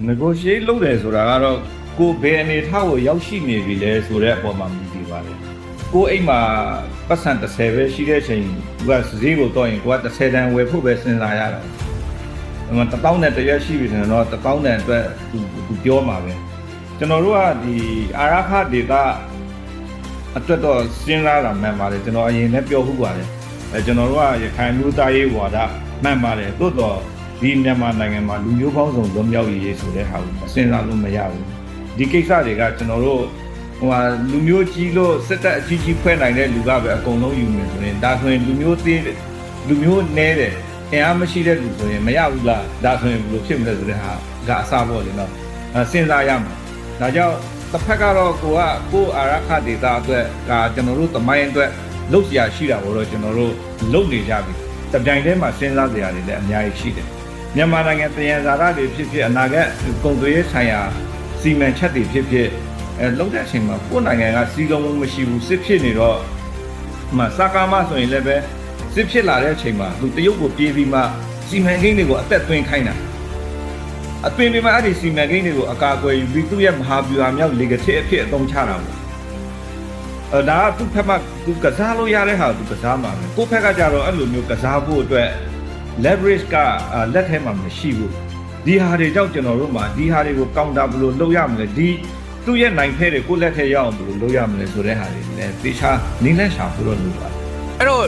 negotiate လုပ်တယ်ဆိုတာကတော့ကိုဘယ်အနေထားကိုရောက်ရှိနေပြီလဲဆိုတဲ့အပေါ်မှာမြင်ကြည့်ပါတယ်ကိုအိမ်မှာပတ်စံ30ပဲရှိတဲ့အချိန်ကဈေးကိုတော့ရင်ကိုက30တန်ဝယ်ဖို့ပဲစဉ်းစားရတာ1000နဲ့တရက်ရှိပြီဆိုတော့1000တန်အတွက်သူပြောမှာပဲကျွန်တော်တို့ကဒီအာရခဒေတာအတွက်တော့စဉ်းစားတာမှန်ပါတယ်ကျွန်တော်အရင်လည်းပြောခုပါတယ်ကျွန်တော်တို့ကရခိုင်မျိုးသားရေးဝါဒမှန်ပါတယ်သို့တော့ဒီမြန်မာနိုင်ငံမှာလူမျိုးပေါင်းစုံလွန်မြောက်ရေးဆိုတဲ့ဟာကိုစဉ်းစားလို့မရဘူးဒီကိစ္စတွေကကျွန်တော်တို့လူမျိုးကြီးလို့စစ်တပ်အကြီးကြီးဖွဲ့နိုင်တဲ့လူကပဲအကုန်လုံးယူမယ်ဆိုရင်ဒါဆိုရင်လူမျိုးသေးလူမျိုးနည်းတယ်အင်အားမရှိတဲ့လူဆိုရင်မရဘူးလားဒါဆိုရင်ဘယ်လိုဖြစ်မလဲဆိုတဲ့ဟာကအစားပေါ့လေနော်စဉ်းစားရမှာဒါကြောင့်တစ်ဖက်ကတော့ကိုအာရခဒေတာအတွက်ကကျွန်တော်တို့သမိုင်းအတွက်လုပ်စရာရှိတာတော့ကျွန်တော်တို့လုပ်နေကြပြီတပြိုင်တည်းမှာစဉ်းစားစရာတွေလည်းအများကြီးရှိတယ်မြန်မာနိုင်ငံတယံဇာတတွေဖြစ်ဖြစ်အနာဂတ်ကုန်သွယ်ရေးဆိုင်ရာစီမံချက်တွေဖြစ်ဖြစ်လုံးတဲ့အချိန်မှာကိုယ်နိုင်ငံကစီးလုံးမရှိဘူးစစ်ဖြစ်နေတော့စကားမဆိုရင်လည်းပဲစစ်ဖြစ်လာတဲ့အချိန်မှာသူတရုတ်ကိုပြေးပြီးမှစီမံကိန်းတွေကိုအသက်သွင်းခိုင်းတာအသွင်တွေမှာအဲ့ဒီစီမံကိန်းတွေကိုအကာအကွယ်ယူပြီးသူ့ရဲ့မဟာဗျူဟာမြောက်လေကတိအဖြစ်အသုံးချတာပေါ့ဒါကသူ့ဖက်မှသူကစားလို့ရတဲ့ဟာသူကစားမှာပဲကိုယ့်ဖက်ကကြတော့အဲ့လိုမျိုးကစားဖို့အတွက် leverage ကလက်ထဲမှာမရှိဘူးဒီဟာတွေကြောင့်ကျွန်တော်တို့မှာဒီဟာတွေကို counter ဘယ်လိုလုပ်ရမလဲဒီသူ့ရဲ့နိုင်ဖဲတွေကိုလက်ထဲရောက်အောင်ဘယ်လိုလုပ်ရမလဲဆိုတဲ့ဟာတွေလည်းသေချာနည်းလမ်းရှာဖို့တော့လိုပါတယ်အဲ့တော့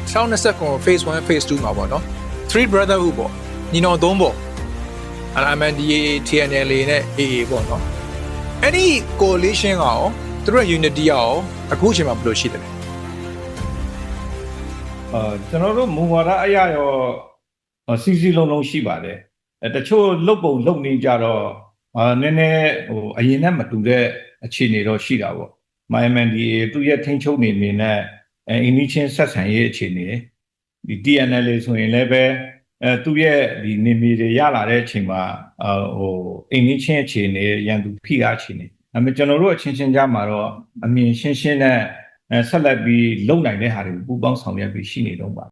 2029 phase 1 phase 2မှာပေါ့နော်3 brotherhood ပေါ့ညီတော်3ပေါ့MNDAA TNLA နဲ့ AA ပေါ့နော်အဲ့ဒီ coalition ကရောသူတို့ unity ရောအခုအချိန်မှာဘယ်လိုရှိတယ်လဲကျွန်တော်တို့မူဝါဒအရရောစီစီလုံးလုံးရှိပါတယ်တချို့လုတ်ပုံလုတ်နေကြတော့နည်းနည်းအရင်နဲ့မတူတဲ့အခြေအနေတော့ရှိတာပေါ့ MNDAA သူ့ရဲ့ထိန်းချုပ်နေနဲ့အင်းကြီးချင်းဆက်ဆံရေးအခြေအနေဒီ TNLA ဆိုရင်လည်းပဲသူ့ရဲ့ဒီနေမီတွေရလာတဲ့အချိန်မှာအင်းကြီးချင်းအခြေအနေရန်သူဖိအားအခြေအနေဒါပေမဲ့ကျွန်တော်တို့အချင်းချင်းကြားမှာတော့အမြင်ရှင်းရှင်းနဲ့ဆက်လက်ပြီးလုံနိုင်တဲ့ဟာတွေပူပေါင်းဆောင်ရွက်ပြီးရှိနေတော့ပါ